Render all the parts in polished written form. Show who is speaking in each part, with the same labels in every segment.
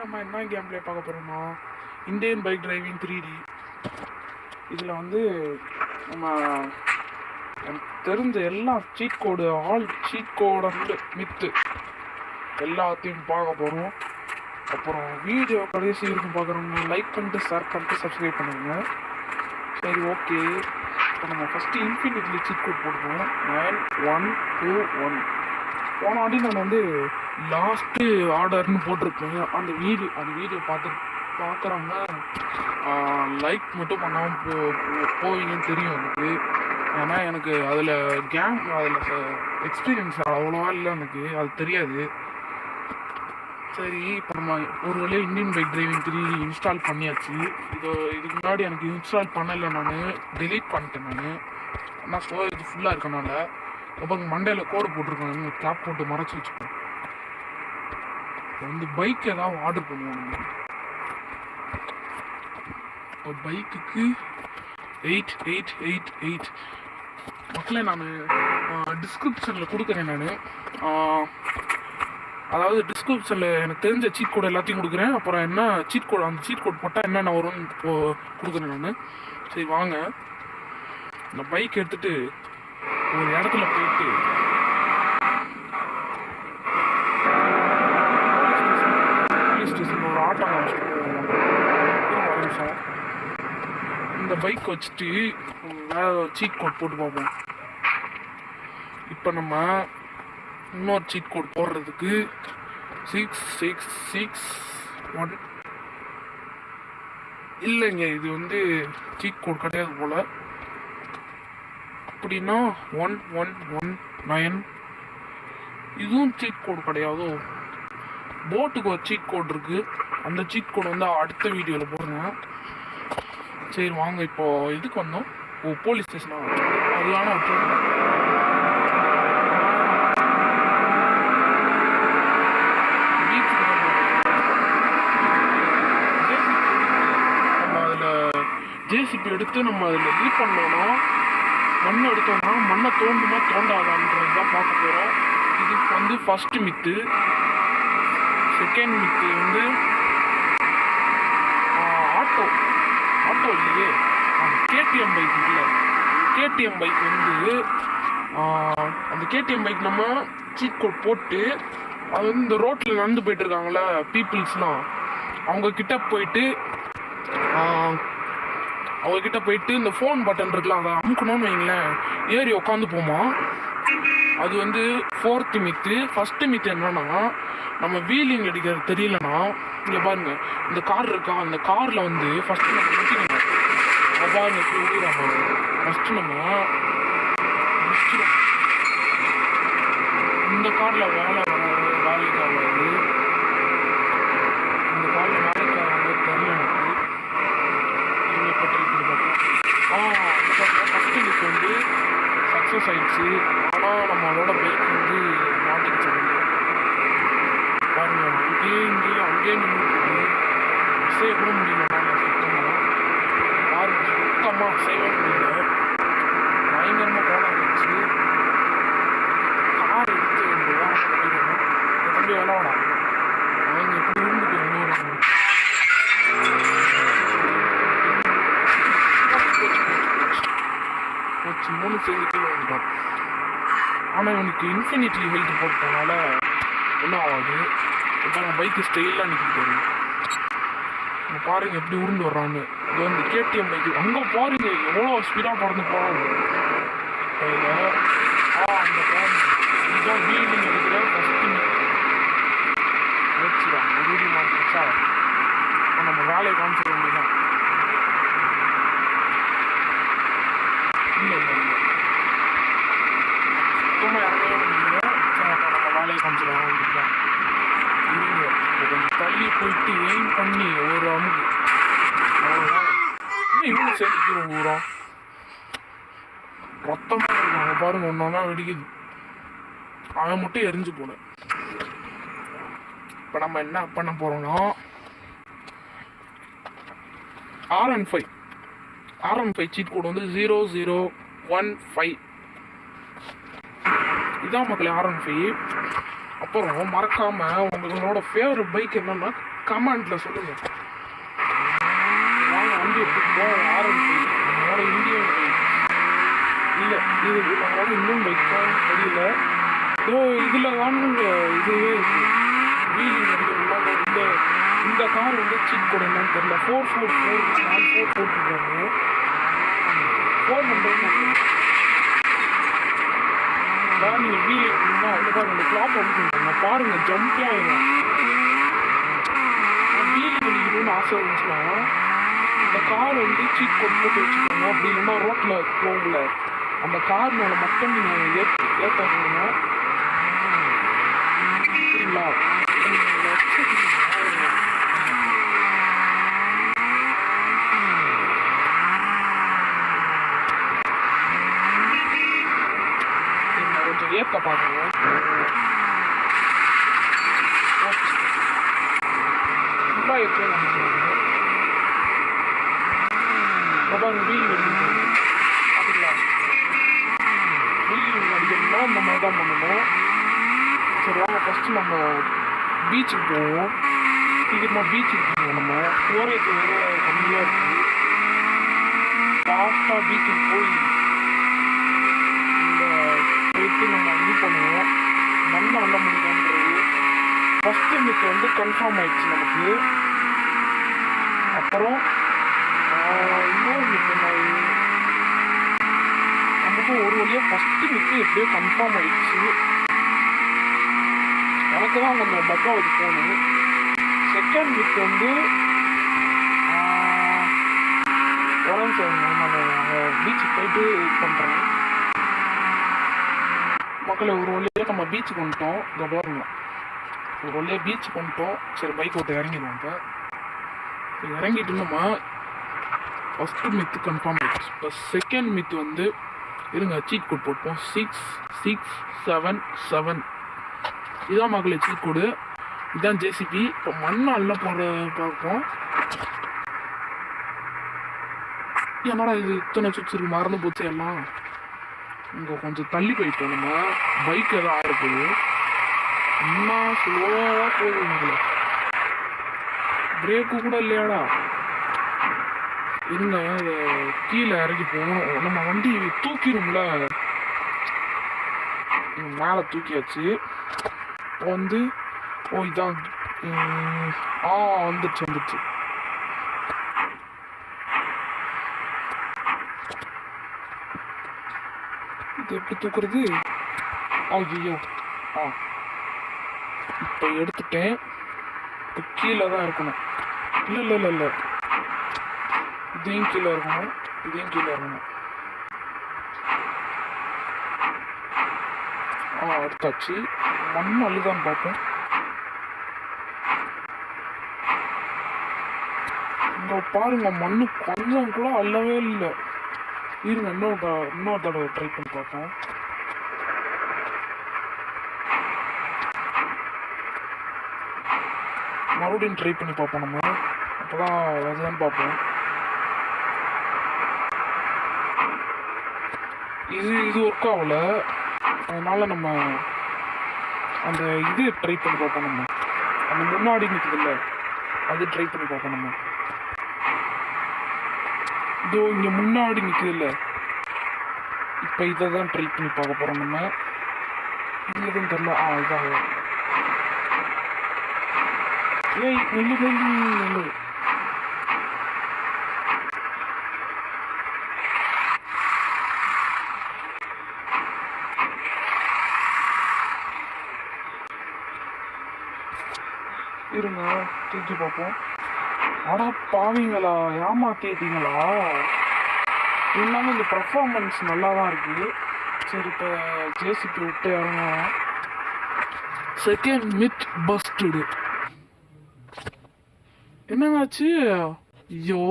Speaker 1: நம்ம என்ன game play பார்க்க போகிறோம்னா இந்தியன் பைக் டிரைவிங் 3D. இதில் வந்து நம்ம தெரிஞ்ச எல்லா சீட் கோடு சீட் கோடு மித்து எல்லாத்தையும் பார்க்க போகிறோம். அப்புறம் வீடியோ கடைசி இருக்கும் பார்க்குறவங்க லைக் பண்ணிட்டு ஷேர் பண்ணிட்டு சப்ஸ்கிரைப் பண்ணுங்க. சரி, ஓகே. இப்போ நம்ம ஃபஸ்ட்டு இன்ஃபினிட்லி சீட் கோட் போடுவோம். 9121. போன வாட்டி நான் வந்து லாஸ்ட்டு ஆர்டர்னு போட்டிருப்பேன். அந்த வீடியோ பார்க்குறவங்க லைக் மட்டும் பண்ணாமல் போவீங்கன்னு தெரியும் எனக்கு. ஏன்னா எனக்கு அதில் எக்ஸ்பீரியன்ஸ் அவ்வளோவா இல்லை, எனக்கு அது தெரியாது. சரி, இப்போ நம்ம ஒரு வழியாக Indian bike driving 3D install பண்ணியாச்சு. இதுக்கு முன்னாடி எனக்கு இன்ஸ்டால் பண்ணலை, நான் டெலீட் பண்ணிட்டேன். ஆனால் ஸ்டோரேஜ் ஃபுல்லாக இருக்கனால அப்புறம் மண்டையில் கோடு போட்டிருக்கோம், கேப் போட்டு மறைச்சி வச்சுப்போம். இப்போ வந்து பைக் ஏதாவது ஆர்டர் பண்ணுவோம். இப்போ பைக்குக்கு 8888 மக்களே நான் டிஸ்கிரிப்ஷனில் கொடுக்குறேன். அதாவது டிஸ்கிரிப்ஷனில் எனக்கு தெரிஞ்ச சீட் கோடு எல்லாத்தையும் கொடுக்குறேன். அப்புறம் என்ன சீட் கோடு, அந்த சீட் கோட் போட்டால் என்னென்ன வரும்னு கொடுக்குறேன் நான். சரி வாங்க, இந்த பைக் எடுத்துகிட்டு ஒரு இடத்துல போயிட்டு போலீஸ் ஸ்டேஷன் ஒரு ஆட்டோ நிமிஷம். இந்த பைக் வச்சுட்டு வேறு சீட் கோட் போட்டு பார்ப்போம். இப்போ நம்ம இன்னொரு சீட் கோட் போடுறதுக்கு 6661 இல்லைங்க, இது வந்து சீட் கோட் கிடையாது போல். அப்படின்னா 1119 இதுவும் சீட் கோட் கிடையாதோ. போட்டுக்கு ஒரு சீட் கோட் இருக்குது, அந்த சீட் கோட் வந்து அடுத்த வீடியோவில் போடுறேன். சரி வாங்க, இப்போ இதுக்கு வந்தோம். போலீஸ் ஸ்டேஷனா அது வேணா நம்ம அதில் ஜேசிபி எடுத்து நம்ம அதில் இது பண்ணோம்னா, மண்ணை எடுத்தோம்னா மண்ணை தோண்டுமா தோண்டாதான்றது தான் பார்க்க போகிறோம். இதுக்கு வந்து ஃபஸ்ட்டு மித்து. செகண்ட் மித்து வந்து ஆட்டோ இல்லையே, கேடிஎம் பைக் இல்லை. கேடிஎம் பைக் வந்து அந்த கேடிஎம் பைக் நம்ம சீட் கோட் போட்டு அது வந்து இந்த ரோட்டில் நடந்து போயிட்டு இருக்காங்களே பீப்புள்ஸ்லாம், அவங்கக்கிட்ட போயிட்டு இந்த ஃபோன் பட்டன் இருக்குல்ல, அதை அமுக்கணும்னு வைங்களேன், ஏறி உட்காந்து போமா. அது வந்து 4th மித்து. ஃபஸ்ட்டு மித்து என்னன்னா, நம்ம வீலிங் அடிக்கிறது தெரியலனா, இங்கே பாருங்கள், இந்த கார் இருக்கா, அந்த காரில் வந்து ஃபஸ்ட்டு நம்ம முட்டிக்கணும். பாருங்க ஃபஸ்ட்டு நம்ம இந்த காரில் வேலைக்கு ஆகாது. இந்த காரில் வேலைக்கு ஆகாது தெரியல எனக்கு. இப்போ ட்ரை பண்ணி பார்த்தோம். ஃபஸ்ட்டு மித்து வந்து சக்ஸஸ் ஆயிடுச்சு. ஆனால் நம்மளோட பைக் வந்து மாட்டிக்கிச்சு. பாருங்க, அங்கேயே நின்றுட்டு செய்ய கூட முடியல. சுத்தமாக செய்ய முடியல, பயங்கரமாக போனாச்சு. கார் எடுத்து இந்த வாரம் போயிடணும். தம்பி விளாடா, அவங்க எப்படி இருந்துட்டு போச்சு 3 சேர்ந்துட்டு வந்துட்டோம். ஆனால் இவனுக்கு இன்ஃபினிட்லி ஹெல்த் போட்டதுனால என்ன ஆகாது. இப்போ நம்ம பைக்கு ஸ்டைலாக நிற்கிட்டு வரும். பாருங்க எப்படி உருண்டு வர்றான்னு. இது வந்து கேடிஎம் பைக்கு. அங்கே பாருங்க எவ்வளோ ஸ்பீடாக பறந்து போகிறாங்க. அந்த இதுதான் வீலிங் எடுக்கிற ஃபஸ்ட்டு வச்சுதான் உறுதி மாட்டிச்சா. இப்போ நம்ம வேலையை காமிச்சிட வேண்டியதான். இல்லை சுத்தமாக இறங்கவே முடியல. சரி, அப்போ நம்ம வேலையை காமிச்சிட வேண்டியதான். இருங்க, கொஞ்சம் தள்ளி போயிட்டு எய்ம் பண்ணி ஒரு அமுகு அவ்வளோதான். இவ்வளோ சேர்ந்துக்கிற ஊரம் ரத்தமாக இருக்காங்க பாருங்க, ஒன்றா வெடிக்குது. அவன் மட்டும் எரிஞ்சு போன. இப்போ நம்ம என்ன பண்ண போகிறோம்னா, R15 சீட் கோடு வந்து 0015. இதான் மக்களே R15. அப்புறம் மறக்காம உங்களோட ஃபேவரட் பைக் என்னன்னா கமெண்ட்ல சொல்லுங்க. வாங்க வண்டி எடுத்துட்டு ஆரம்பிச்சு நம்மளோட இந்தியன் பைக் இல்லை, இது நம்மளோட இன்னும் பைக்கான்னு தெரியல. இதில் வாங்க இதுவே இருக்கு வீலிங் அடிக்கணும்னா இந்த கார் வந்து சீட் கூட என்னன்னு தெரியல. 444 நான் 4 போட்டுருக்காங்க 400 நீங்கள் வீல் எடுக்கணும்னா அவ்வளோதான் அந்த கிளாப் அடிச்சுருக்காங்க பாருங்க ஜம்பே ஆயிடும். வீல் அடிக்கணும்னு ஆசை இருந்துச்சுன்னா இந்த கார் வந்து சீட் கோட் போட்டு வச்சுக்கோங்க. அப்படி இல்லைன்னா ரோட்டில் போகல அந்த கார் மேலே மட்டும் நீங்கள் ஏற்றாங்க சரிங்களா. கொஞ்சம் ஏற்ற பாருங்க. வீல் அப்படிங்களா வீல் அடிக்கணும்னா இந்த மாதிரி தான் பண்ணணும். சரி வாங்க ஃபஸ்ட்டு நம்ம பீச்சுக்கு போவோம். சீக்கிரமாக பீச்சுக்கு போவோம். நம்ம ஸ்டோரேஜ் வேறு கம்மியாக இருக்குது. ஃபாஸ்ட்டாக பீச்சுக்கு போய் இந்த போயிட்டு நம்ம இது பண்ணுவோம். மண்ணை அள்ள முடியுன்றது ஃபஸ்ட்டு மித்து வந்து கன்ஃபார்ம் ஆயிடுச்சு நமக்கு. அப்புறம் இன்னொரு மித்து நமக்கு ஒரு வழியாக ஃபஸ்ட்டு மித்து எப்படியோ கன்ஃபார்ம் ஆயிடுச்சு. எனக்கு தான் கொஞ்சம் பக்காவது போகணும். செகண்ட் மித்து வந்து உடம்பு செய்யணும். நான் பீச்சுக்கு போயிட்டு இது பண்ணுறேன். மக்களை ஒரு வழியாக நம்ம பீச்சுக்கு வந்துட்டோம். இந்த பாருங்க ஒரு வழியாக பீச்சுக்கு வந்துட்டோம். சரி பைக் ஓட்ட இறங்கிடுவோம். இப்போ இறங்கிட்டு நம்ம ஃபஸ்ட்டு மித்து கன்ஃபார்ம் ஆகிடுச்சு. இப்போ செகண்ட் மித்து வந்து இருங்க சீட் கோட் போட்டோம் 6677. இதுதான் மக்களை சீட் கோடு. இதுதான் ஜேசிபி. இப்போ மண்ணை அள்ள போகிற பார்ப்போம். என்னடா இது இத்தனை சுவிட்ச் இருக்கு மறந்து போச்சு எல்லாம். இங்கே கொஞ்சம் தள்ளி போயிட்டோம். நம்ம பைக் எதாவது ஆயிரப்போகுது. இன்னும் ஸ்லோவாக போகுது மக்களை. பிரேக்கு கூட இல்லையாடா. இருங்க கீழே இறங்கி போகணும். நம்ம வண்டி தூக்கிடும்ல மேலே தூக்கியாச்சு. இப்போ வந்து இதான் வந்துச்சு. இது எப்படி தூக்குறது? ஐயோ இப்போ எடுத்துட்டேன். இப்போ கீழே தான் இருக்கணும். இல்லை இதையும் கீழே இருக்கணும். இதையும் கீழே இருக்கணும். எடுத்தாச்சு. மண் அள்ளுதான்னு பார்ப்போம். இங்கே பாருங்க மண்ணு கொஞ்சம் கூட அள்ளவே இல்லை. இருங்க இன்னொரு தடவை ட்ரை பண்ணி பார்ப்போம். மறுபடியும் ட்ரை பண்ணி பார்ப்போம். நம்ம அப்போதான் அதுதான் பார்ப்போம். இது ஒர்க் ஆகல. அதனால நம்ம அந்த இது ட்ரை பண்ணி பார்ப்போம். நம்ம அந்த முன்னாடி நிற்குதுல்ல அது ட்ரை பண்ணி பார்ப்போம். நம்ம இதோ இங்கே முன்னாடி நிற்குதுல்ல இப்போ இதை தான் ட்ரை பண்ணி பார்க்க போகிறோம். நம்ம இது எதுவும் தெரில. இதாக நெல்லு இருங்க தூக்கி பார்ப்போம். அடா பாவீங்களா, ஏமாத்திட்டீங்களா? இருந்தாலும் இந்த பர்ஃபார்மன்ஸ் நல்லா தான் இருக்குது. சரி இப்போ ஜேசிபி விட்டு இறங்குவோம். Second myth bust. என்னன்னாச்சு? ஐயோ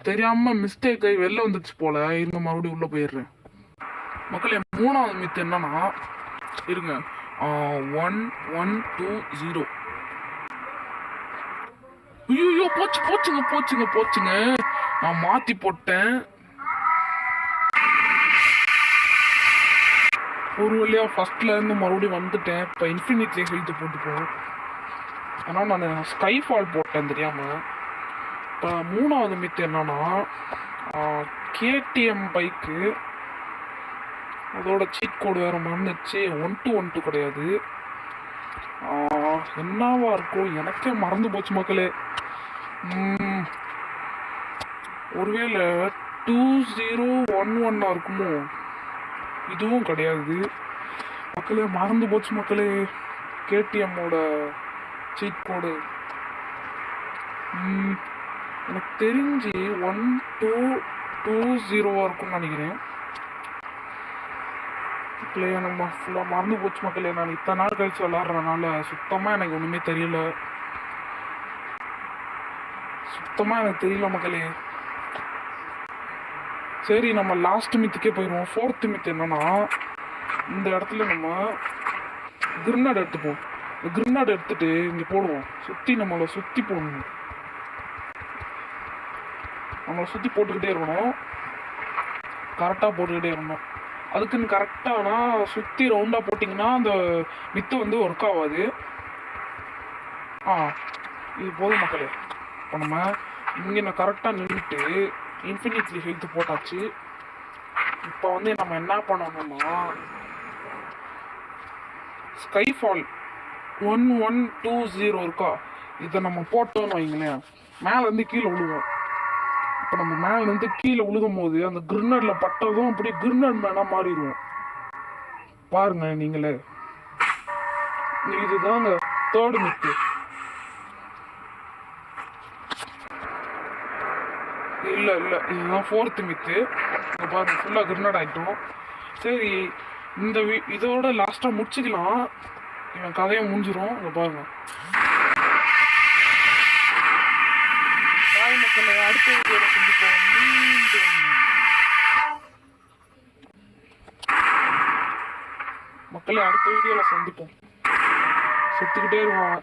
Speaker 1: தெரியாம மிஸ்டேக் ஆகி வெளில வந்துடுச்சு போல. இருங்க மறுபடியும் உள்ள போயிடுறேன். மக்களே மூணாவது மித் என்னன்னா இருங்க 1120. ஐயோ போச்சுங்க. நான் மாத்தி போட்டேன். ஒரு வழியாக ஃபஸ்ட்லேருந்து மறுபடியும் வந்துட்டேன். இப்போ இன்ஃபினிட்லி ஹெல்த் போட்டுப்போம். ஆனால் நான் ஸ்கை ஃபால் போட்டேன் தெரியாமல். இப்போ 3வது மித்து என்னன்னா, கேடிஎம் பைக்கு அதோட சீட் கோடு வேறு மறந்துச்சு. 1-2-1-2 கிடையாது. என்னவா இருக்கும் எனக்கே மறந்து போச்சு மக்களே. ஒருவேளை 2011 இருக்குமோ? இதுவும் கிடையாது மக்களே, மறந்து போச்சு மக்களே. கேடிஎம்மோட சீட் கோடு எனக்கு தெரிஞ்சு 1220 இருக்கும்னு நினைக்கிறேன் மக்களே. நம்ம ஃபுல்லாக மறந்து போச்சு மக்களே. நான் இத்தனை நாள் கழிச்சு விளாட்றதுனால சுத்தமாக எனக்கு ஒன்றுமே தெரியல. மக்களே. சரி, நம்ம லாஸ்ட் மித்துக்கே போயிடுவோம். 4th மித்து என்னன்னா, இந்த இடத்துல நம்ம கிரினேட் எடுத்துப்போம். கிரினேட் எடுத்துட்டு இங்கே போடுவோம். நம்மளை சுற்றி போடணும். நம்மளை சுற்றி போட்டுக்கிட்டே இருக்கணும். கரெக்டாக போட்டுக்கிட்டே இருக்கணும். அதுக்குன்னு கரெக்டானா சுற்றி ரவுண்டாக போட்டிங்கன்னா அந்த மித்து வந்து ஒர்க் ஆகாது. இது போதும் மக்களே. இப்போ நம்ம இங்கே நான் கரெக்டாக நின்றுட்டு இன்ஃபினிட்லி ஹெல்த் போட்டாச்சு. இப்போ வந்து நம்ம என்ன பண்ணணும்னா, ஸ்கைஃபால் 1120 இருக்கா, இதை நம்ம போட்டோம்னு வைங்களேன், மேலேருந்து கீழே விழுவோம். இப்போ நம்ம மேலேருந்து கீழே விழுகும் போது அந்த கிரினேடில் பட்டதும் அப்படியே கிரினேட் மேனாக மாறிடுவோம். பாருங்க நீங்களே. இதுதாங்க 3rd மித்து. இல்லை இதுதான் 4th மித்து. இங்கே பாருங்க, ஃபுல்லாக கிரினேட் ஆகிட்டோம். சரி, இந்த இதோட லாஸ்ட்டாக முடிச்சுக்கலாம். இவன் கதையை முடிஞ்சிடும். இங்கே பாருங்க. மக்களை அடுத்த வீடியோவில் சந்திப்போம். மீண்டும் மக்களை அடுத்த வீடியோவில் சந்திப்போம். செத்துக்கிட்டே இருவான்.